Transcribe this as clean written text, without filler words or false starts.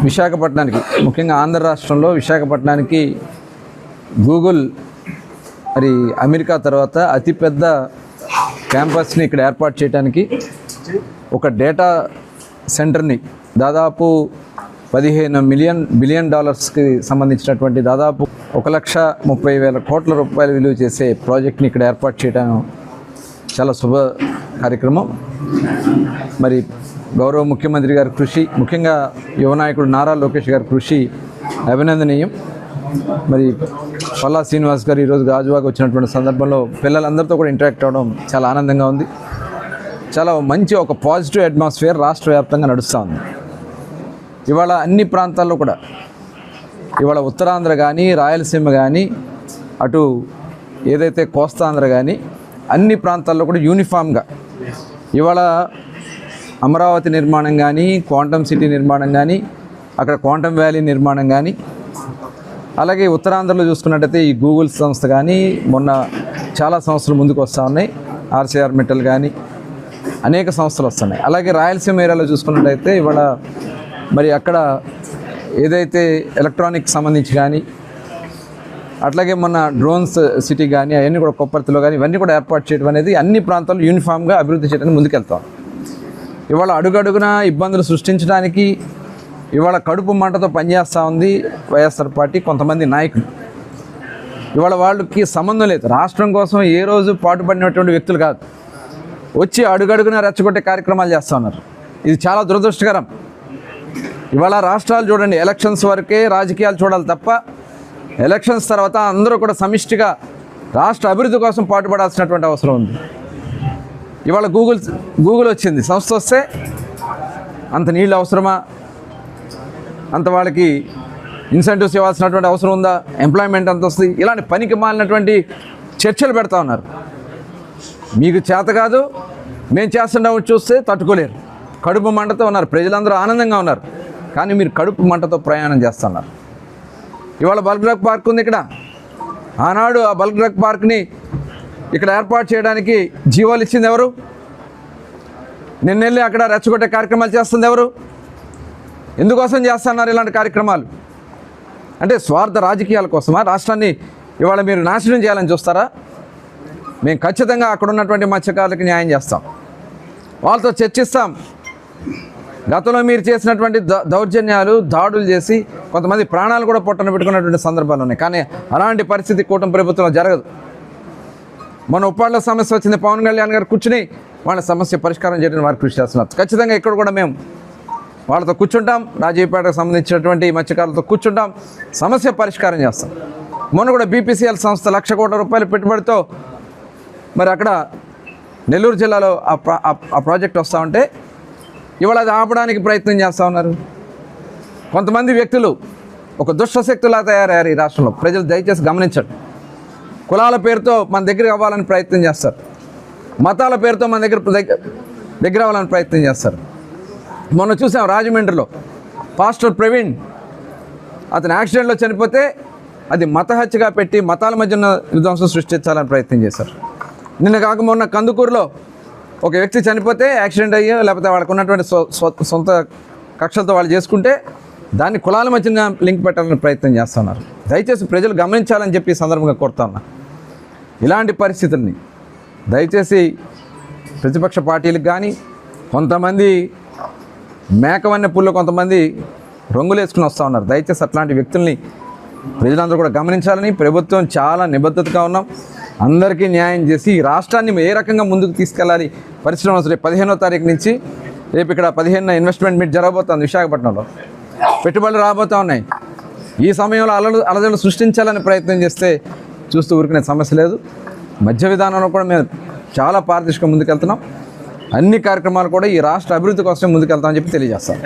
విశాఖపట్నానికి, ముఖ్యంగా ఆంధ్ర రాష్ట్రంలో విశాఖపట్నానికి గూగుల్ మరి అమెరికా తర్వాత అతిపెద్ద క్యాంపస్ని ఇక్కడ ఏర్పాటు చేయడానికి ఒక డేటా సెంటర్ని దాదాపు 15 బిలియన్ డాలర్స్కి సంబంధించినటువంటి దాదాపు 1,30,000 కోట్ల రూపాయలు విలువ చేసే ప్రాజెక్ట్ని ఇక్కడ ఏర్పాటు చేయడం చాలా శుభ కార్యక్రమం. మరి గౌరవ ముఖ్యమంత్రి గారి కృషి, ముఖ్యంగా యువ నాయకుడు నారా లోకేష్ గారి కృషి అభినందనీయం. మరి పల్లా శ్రీనివాస్ గారు ఈరోజు గాజువాక వచ్చినటువంటి సందర్భంలో పిల్లలందరితో కూడా ఇంటరాక్ట్ అవ్వడం చాలా ఆనందంగా ఉంది. చాలా మంచి ఒక పాజిటివ్ అట్మాస్ఫియర్ రాష్ట్ర వ్యాప్తంగా నడుస్తూ ఉంది. ఇవాళ అన్ని ప్రాంతాల్లో కూడా, ఇవాళ ఉత్తరాంధ్ర కానీ, రాయలసీమ కానీ, అటు ఏదైతే కోస్తాంధ్ర కానీ, అన్ని ప్రాంతాల్లో కూడా యూనిఫామ్గా ఇవాళ అమరావతి నిర్మాణం కానీ, క్వాంటమ్ సిటీ నిర్మాణం కానీ, అక్కడ క్వాంటమ్ వ్యాలీ నిర్మాణం కానీ, అలాగే ఉత్తరాంధ్రలో చూసుకున్నట్టయితే ఈ గూగుల్ సంస్థ కానీ మొన్న చాలా సంస్థలు ముందుకు వస్తూ ఉన్నాయి. ఆర్సీఆర్ మెటల్ కానీ అనేక సంస్థలు వస్తున్నాయి. అలాగే రాయలసీమ ఏరియాలో చూసుకున్నట్టయితే ఇవాళ మరి అక్కడ ఏదైతే ఎలక్ట్రానిక్ సంబంధించి కానీ, అట్లాగే మొన్న డ్రోన్స్ సిటీ కానీ అవన్నీ కూడా కొప్పర్తిలో కానీ ఇవన్నీ కూడా ఏర్పాటు చేయడం అనేది అన్ని ప్రాంతాల్లో యూనిఫామ్గా అభివృద్ధి చేయడానికి ముందుకెళ్తాం. ఇవాళ అడుగడుగున ఇబ్బందులు సృష్టించడానికి ఇవాళ కడుపు మంటతో పనిచేస్తూ ఉంది వైఎస్ఆర్ పార్టీ కొంతమంది నాయకులు. ఇవాళ వాళ్ళకి సంబంధం లేదు, రాష్ట్రం కోసం ఏ రోజు పాటుపడినటువంటి వ్యక్తులు కాదు, వచ్చి అడుగడుగున రెచ్చగొట్టే కార్యక్రమాలు చేస్తూ ఉన్నారు. ఇది చాలా దురదృష్టకరం. ఇవాళ రాష్ట్రాలు చూడండి, ఎలక్షన్స్ వరకే రాజకీయాలు చూడాలి తప్ప ఎలక్షన్స్ తర్వాత అందరూ కూడా సమిష్టిగా రాష్ట్ర అభివృద్ధి కోసం పాటుపడాల్సినటువంటి అవసరం ఉంది. ఇవాళ గూగుల్ వచ్చింది, సంస్థ వస్తే అంత నీళ్ళు అవసరమా, అంత వాళ్ళకి ఇన్సెంటివ్స్ ఇవ్వాల్సినటువంటి అవసరం ఉందా, ఎంప్లాయ్మెంట్ అంత వస్తుంది, ఇలాంటి పనికి మాలినటువంటి చర్చలు పెడతా ఉన్నారు. మీకు చేత కాదు, మేము చేస్తున్నాము చూస్తే తట్టుకోలేరు, కడుపు మంటతో ఉన్నారు, ప్రజలందరూ ఆనందంగా ఉన్నారు, కానీ మీరు కడుపు మంటతో ప్రయాణం చేస్తున్నారు. ఇవాళ బల్క్ డ్రగ్ పార్క్ ఉంది ఇక్కడ. ఆనాడు ఆ బల్క్ డ్రగ్ పార్క్ని ఇక్కడ ఏర్పాటు చేయడానికి జీవోలు ఇచ్చింది ఎవరు? నిన్నెళ్ళి అక్కడ రెచ్చగొట్టే కార్యక్రమాలు చేస్తుంది ఎవరు? ఎందుకోసం చేస్తున్నారు ఇలాంటి కార్యక్రమాలు? అంటే స్వార్థ రాజకీయాల కోసమా? రాష్ట్రాన్ని ఇవాళ మీరు నాశనం చేయాలని చూస్తారా? మేము ఖచ్చితంగా అక్కడ ఉన్నటువంటి మత్స్యకారులకు న్యాయం చేస్తాం, వాళ్ళతో చర్చిస్తాం. గతంలో మీరు చేసినటువంటి దౌర్జన్యాలు, దాడులు చేసి కొంతమంది ప్రాణాలు కూడా పొట్టన పెట్టుకున్నటువంటి సందర్భాలు ఉన్నాయి, కానీ అలాంటి పరిస్థితి కూటమి ప్రభుత్వంలో జరగదు. మన ఉప్పాళ్ళ సమస్య వచ్చింది, పవన్ కళ్యాణ్ గారు కూర్చుని వాళ్ళ సమస్య పరిష్కారం చేయడానికి వారు కృషి చేస్తున్నారు. ఖచ్చితంగా ఇక్కడ కూడా మేము వాళ్ళతో కూర్చుంటాం, రాజీవ్పేటకు సంబంధించినటువంటి మత్స్యకారులతో కూర్చుంటాం, సమస్య పరిష్కారం చేస్తాం. మొన్న కూడా బీపీసీఎల్ సంస్థ 1,00,000 కోట్ల రూపాయల పెట్టుబడితో మరి అక్కడ నెల్లూరు జిల్లాలో ఆ ప్రాజెక్ట్ వస్తూ ఉంటే ఇవాళ అది ఆపడానికి ప్రయత్నం చేస్తూ ఉన్నారు. కొంతమంది వ్యక్తులు ఒక దుష్టశక్తులా తయారయ్యారు ఈ రాష్ట్రంలో. ప్రజలు దయచేసి గమనించండి. కులాల పేరుతో మన దగ్గరికి అవ్వాలని ప్రయత్నం చేస్తారు, మతాల పేరుతో మన దగ్గర అవ్వాలని ప్రయత్నం చేస్తారు. మొన్న చూసాం రాజమండ్రిలో పాస్టర్ ప్రవీణ్, అతను యాక్సిడెంట్లో చనిపోతే అది మతహత్యగా పెట్టి మతాల మధ్యన విధ్వంసం సృష్టించాలని ప్రయత్నం చేశారు. నిన్న కాక మొన్న కందుకూరులో ఒక వ్యక్తి చనిపోతే యాక్సిడెంట్ అయ్యో లేకపోతే వాళ్ళకు ఉన్నటువంటి సొంత కక్షలతో వాళ్ళు చేసుకుంటే దాన్ని కులాల మధ్యన లింక్ పెట్టాలని ప్రయత్నం చేస్తున్నారు. దయచేసి ప్రజలు గమనించాలని చెప్పి ఈ సందర్భంగా కోరుతా ఉన్నా. ఇలాంటి పరిస్థితుల్ని దయచేసి ప్రతిపక్ష పార్టీలకు కానీ, కొంతమంది మేకవన్నె పుల్లో కొంతమంది రంగులు వేసుకుని వస్తూ ఉన్నారు. దయచేసి అట్లాంటి వ్యక్తుల్ని ప్రజలందరూ కూడా గమనించాలని, ప్రభుత్వం చాలా నిబద్ధతగా ఉన్నాం, అందరికీ న్యాయం చేసి ఈ రాష్ట్రాన్ని ఏ రకంగా ముందుకు తీసుకెళ్ళాలి. పరిశ్రమలు రేపు 15వ తారీఖు నుంచి రేపు ఇక్కడ 15న ఇన్వెస్ట్మెంట్ మీట్ జరగబోతుంది విశాఖపట్నంలో, పెట్టుబడులు రాబోతూ ఉన్నాయి. ఈ సమయంలో అలజడులు సృష్టించాలని ప్రయత్నం చేస్తే చూస్తూ ఊరుకునే సమస్య లేదు. మధ్య విధానంలో కూడా మేము చాలా పారదర్శకంగా ముందుకెళ్తున్నాం. అన్ని కార్యక్రమాలు కూడా ఈ రాష్ట్ర అభివృద్ధి కోసం ముందుకెళ్తామని చెప్పి తెలియజేస్తాం.